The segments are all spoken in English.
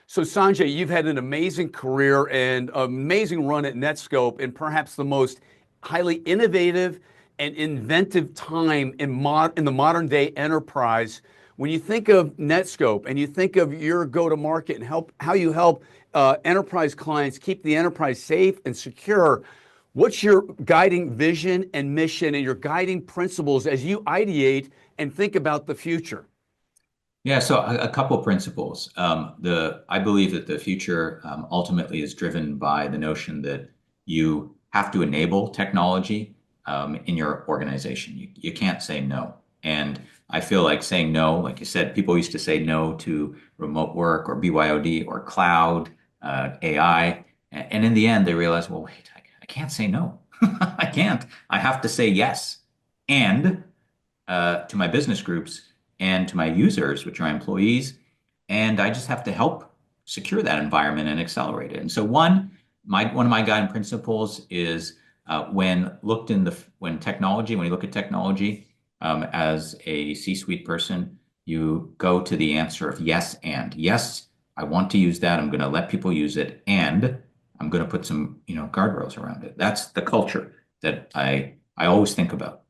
So Sanjay, you've had an amazing career and amazing run at Netskope and perhaps the most highly innovative and inventive time in the modern day enterprise. When you think of Netskope and you think of your go-to-market and how you help enterprise clients keep the enterprise safe and secure, what's your guiding vision and mission and your guiding principles as you ideate and think about the future? Yeah, so a couple principles. I believe that the future ultimately is driven by the notion that you have to enable technology in your organization. You can't say no. And I feel like saying no, like you said, people used to say no to remote work or BYOD or cloud, AI. And in the end, they realized, well, wait, I can't say no. I can't. I have to say yes. And to my business groups and to my users, which are employees. And I just have to help secure that environment and accelerate it. And so one of my guiding principles is when you look at technology as a C-suite person, you go to the answer of yes and yes, I want to use that. I'm going to let people use it, and I'm going to put some guardrails around it. That's the culture that I always think about.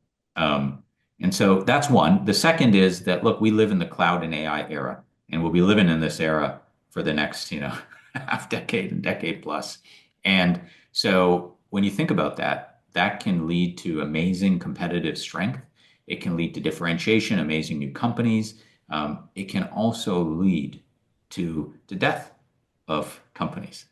And so that's one. The second is that, look, we live in the cloud and AI era, and we'll be living in this era for the next, half decade and decade plus. And so when you think about that, that can lead to amazing competitive strength. It can lead to differentiation, amazing new companies. It can also lead to the death of companies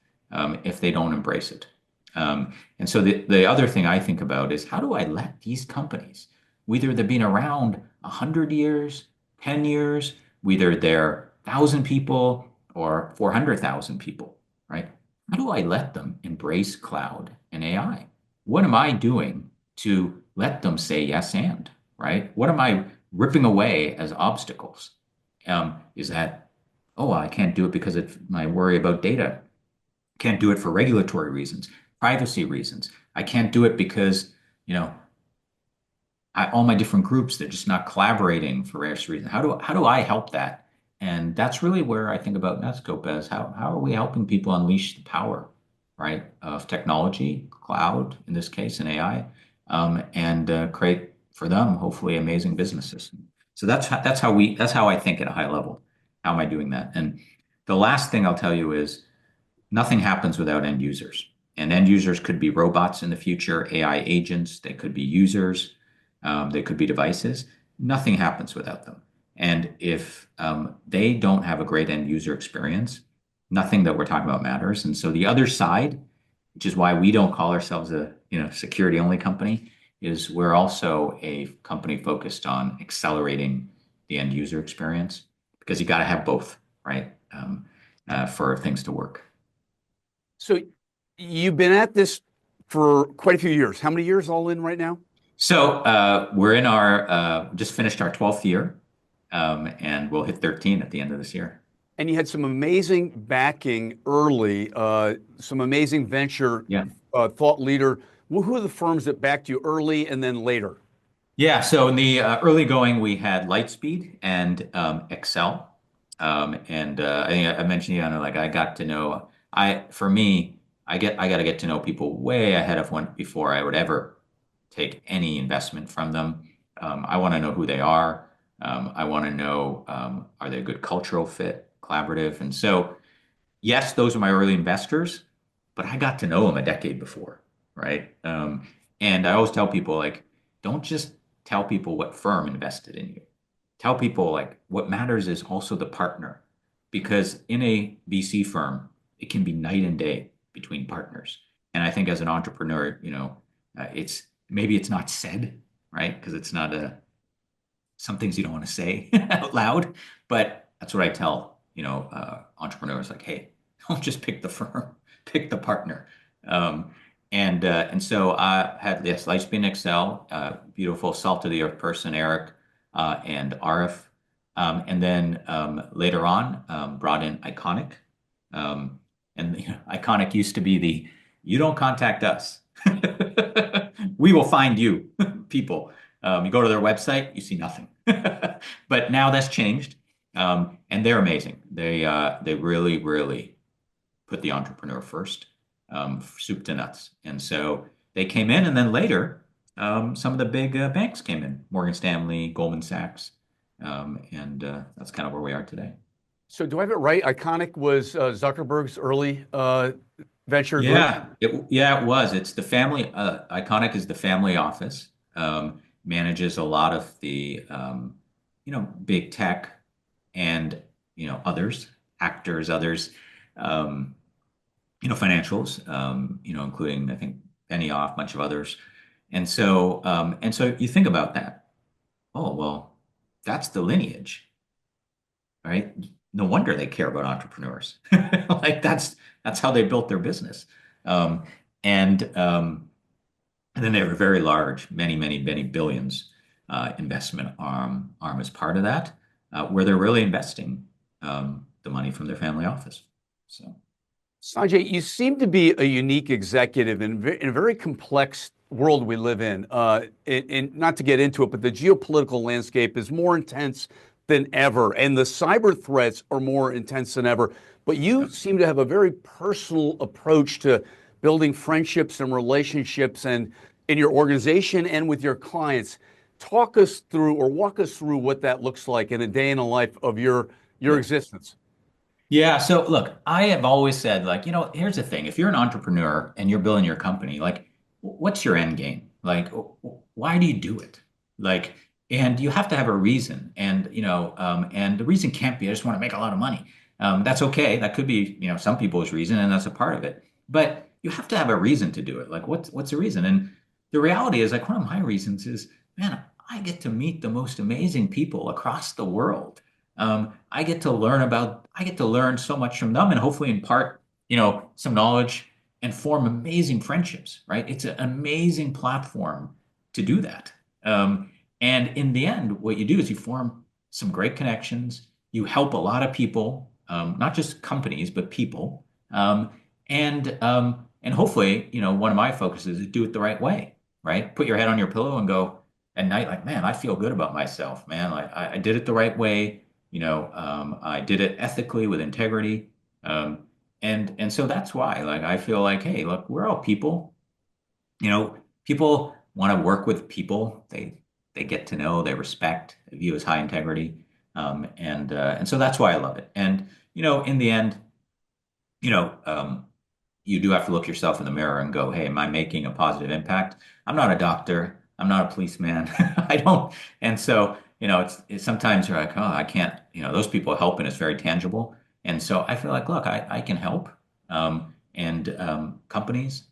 if they don't embrace it. And so the other thing I think about is, how do I let these companies, whether they've been around 100 years, 10 years, whether they're 1,000 people or 400,000 people, right? How do I let them embrace cloud and AI? What am I doing to let them say yes and, right? What am I ripping away as obstacles? Is that, oh, I can't do it because of my worry about data. Can't do it for regulatory reasons, privacy reasons. I can't do it because, all my different groups, they're just not collaborating for various reasons. How do I help that? And that's really where I think about Netscope as how are we helping people unleash the power, right, of technology, cloud in this case, and AI, and create for them hopefully amazing businesses. So that's how I think at a high level. How am I doing that? And the last thing I'll tell you is nothing happens without end users. And end users could be robots in the future, AI agents, they could be users, they could be devices. Nothing happens without them. And if they don't have a great end user experience, nothing that we're talking about matters. And so the other side, which is why we don't call ourselves a security only company, is we're also a company focused on accelerating the end user experience, because you got to have both, right, for things to work. So you've been at this for quite a few years. How many years all in right now? So we're in our just finished our 12th year, and we'll hit 13 at the end of this year. And you had some amazing backing early, some amazing venture Yeah. thought leader. Who are the firms that backed you early and then later? Yeah. So in the early going, we had Lightspeed and Excel. And I think I mentioned, like I got to know, for me, I got to get to know people way ahead of when before I would ever take any investment from them. I want to know who they are. I want to know, are they a good cultural fit, collaborative? And so, yes, those are my early investors, but I got to know them a decade before, right? And I always tell people, like, don't just tell people what firm invested in you. Tell people, like, what matters is also the partner, because in a VC firm, it can be night and day between partners. And I think as an entrepreneur, it's not said, right? Because it's not some things you don't want to say out loud, but that's what I tell, entrepreneurs, like, hey, don't just pick the firm, pick the partner. And so I had, yes, Lightspeed Excel, beautiful salt of the earth person, Eric, and Arif. And then later on, brought in Iconic. And Iconic used to be you don't contact us. We will find you, people. You go to their website, you see nothing. But now that's changed. And they're amazing. They really, really put the entrepreneur first, soup to nuts. And so they came in, and then later, some of the big banks came in, Morgan Stanley, Goldman Sachs, and that's kind of where we are today. So do I have it right? Iconic was Zuckerberg's early venture group. Yeah, it was. It's the family. Iconic is the family office. Manages a lot of the big tech and others, actors, others, um, financials, including I think Benioff, a bunch of others. And so you think about that. Oh, well, that's the lineage, right? No wonder they care about entrepreneurs. Like that's how they built their business. Um, and um, and then they have a very large, many, many, many billions investment arm as part of that, where they're really investing the money from their family office. So. Sanjay, you seem to be a unique executive in a very complex world we live in. And not to get into it, but the geopolitical landscape is more intense than ever, and the cyber threats are more intense than ever. But you seem to have a very personal approach to building friendships and relationships and in your organization and with your clients. Talk us through or walk us through what that looks like in a day in the life of your Yeah. existence. Yeah. So look, I have always said, like, here's the thing. If you're an entrepreneur and you're building your company, like, what's your end game? Like, why do you do it? Like, and you have to have a reason. And the reason can't be, I just want to make a lot of money. That's okay. That could be, some people's reason, and that's a part of it. But you have to have a reason to do it. Like, what's the reason? And the reality is, like, one of my reasons is, man, I get to meet the most amazing people across the world. I get to learn so much from them and hopefully impart, some knowledge and form amazing friendships, right? It's an amazing platform to do that. And in the end, what you do is you form some great connections. You help a lot of people, not just companies, but people. And hopefully, one of my focuses is do it the right way, right? Put your head on your pillow and go at night, like, man, I feel good about myself, man. Like I did it the right way. I did it ethically with integrity. Um, and so that's why, like, I feel like, hey, look, we're all people. People want to work with people they get to know, they respect, they view as high integrity. And so that's why I love it. And in the end, you know, um, you do have to look yourself in the mirror and go, hey, am I making a positive impact? I'm not a doctor. I'm not a policeman. I don't. And so, it's sometimes you're like, oh, I can't, those people help and it's very tangible. And so I feel like, look, I can help. And companies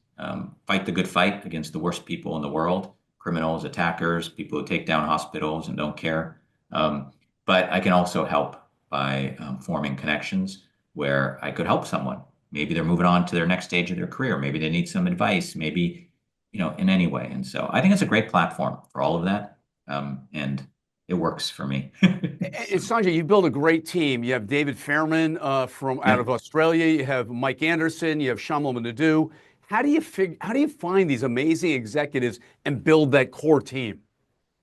fight the good fight against the worst people in the world, criminals, attackers, people who take down hospitals and don't care. Um, but I can also help by forming connections where I could help someone. Maybe they're moving on to their next stage of their career. Maybe they need some advice, maybe, in any way. And so I think it's a great platform for all of that. And it works for me. And Sanjay, you build a great team. You have David Fairman from out Yeah. of Australia. You have Mike Anderson. You have Shamla Nadu. How do you find these amazing executives and build that core team?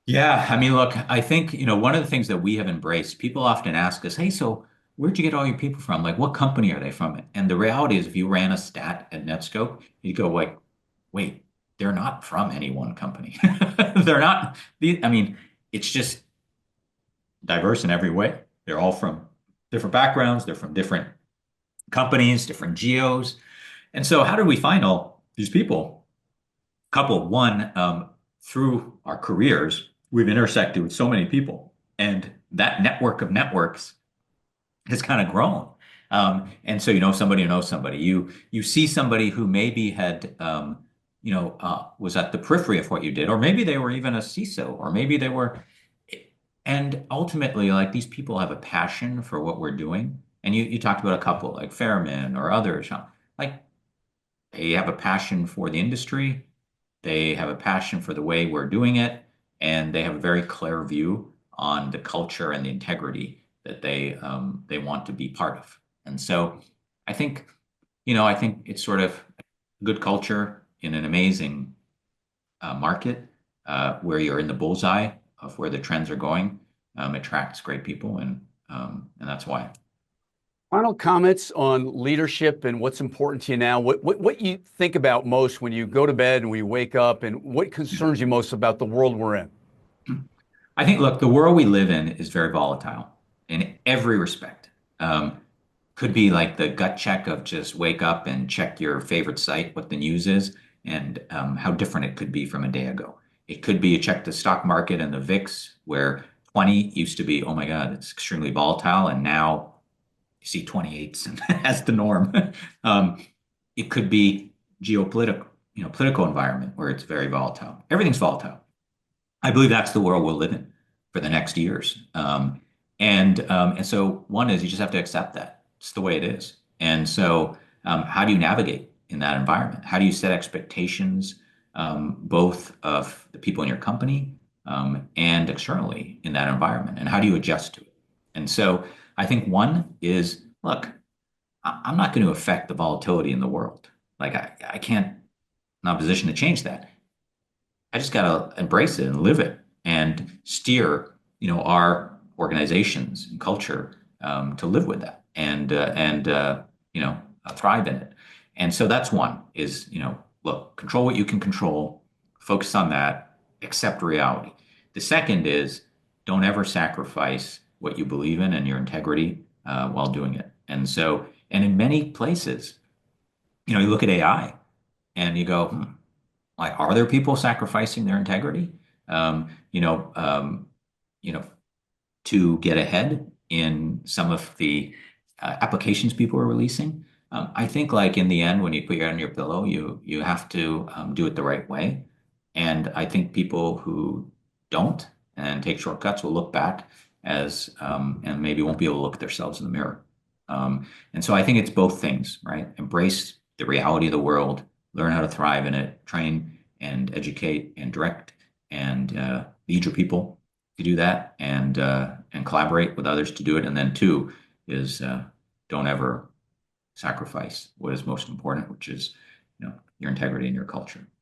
Yeah, I mean, look, I think, one of the things that we have embraced, people often ask us, hey, so where'd you get all your people from? Like, what company are they from? And the reality is, if you ran a stat at Netskope, you'd go, like, wait, they're not from any one company. They're not, I mean, it's just diverse in every way. They're all from different backgrounds, they're from different companies, different geos. And so, how did we find all these people? Couple one, through our careers, we've intersected with so many people, and that network of networks has kind of grown. And so, somebody who knows somebody. You see somebody who maybe had was at the periphery of what you did, or maybe they were even a CISO, or maybe they were. And ultimately, like, these people have a passion for what we're doing. And you talked about a couple like Fairman or others, huh? Like, they have a passion for the industry. They have a passion for the way we're doing it, and they have a very clear view on the culture and the integrity that they want to be part of. And so, I think, I think it's sort of good culture in an amazing market where you're in the bullseye of where the trends are going, attracts great people, and And that's why. Final comments on leadership and what's important to you now. What you think about most when you go to bed and when you wake up, and what concerns you most about the world we're in? I think, look, the world we live in is very volatile in every respect. Um, could be like the gut check of just wake up and check your favorite site, what the news is, and how different it could be from a day ago. It could be you check the stock market and the VIX, where 20 used to be, oh my God, it's extremely volatile, and now you see 28s as the norm. um, it could be geopolitical, political environment where it's very volatile. Everything's volatile. I believe that's the world we'll live in for the next years. And so one is you just have to accept that it's the way it is. And so how do you navigate in that environment? How do you set expectations, both of the people in your company and externally in that environment? And how do you adjust to it? And so I think one is, look, I'm not going to affect the volatility in the world. Like I can't, I'm not in a position to change that. I just got to embrace it and live it and steer, our organizations and culture to live with that and thrive in it. And so that's one is, look, control what you can control, focus on that, accept reality. The second is don't ever sacrifice what you believe in and your integrity while doing it. And in many places, you look at AI and you go, like, are there people sacrificing their integrity, um, you know, um, you know, to get ahead in some of the applications people are releasing? I think, like in the end, when you put your head on your pillow, you have to do it the right way. And I think people who don't and take shortcuts will look back as and maybe won't be able to look at themselves in the mirror. And so I think it's both things, right? Embrace the reality of the world, learn how to thrive in it, train and educate and direct and lead your people to do that and collaborate with others to do it. And then two is don't ever sacrifice what is most important, which is your integrity and your culture.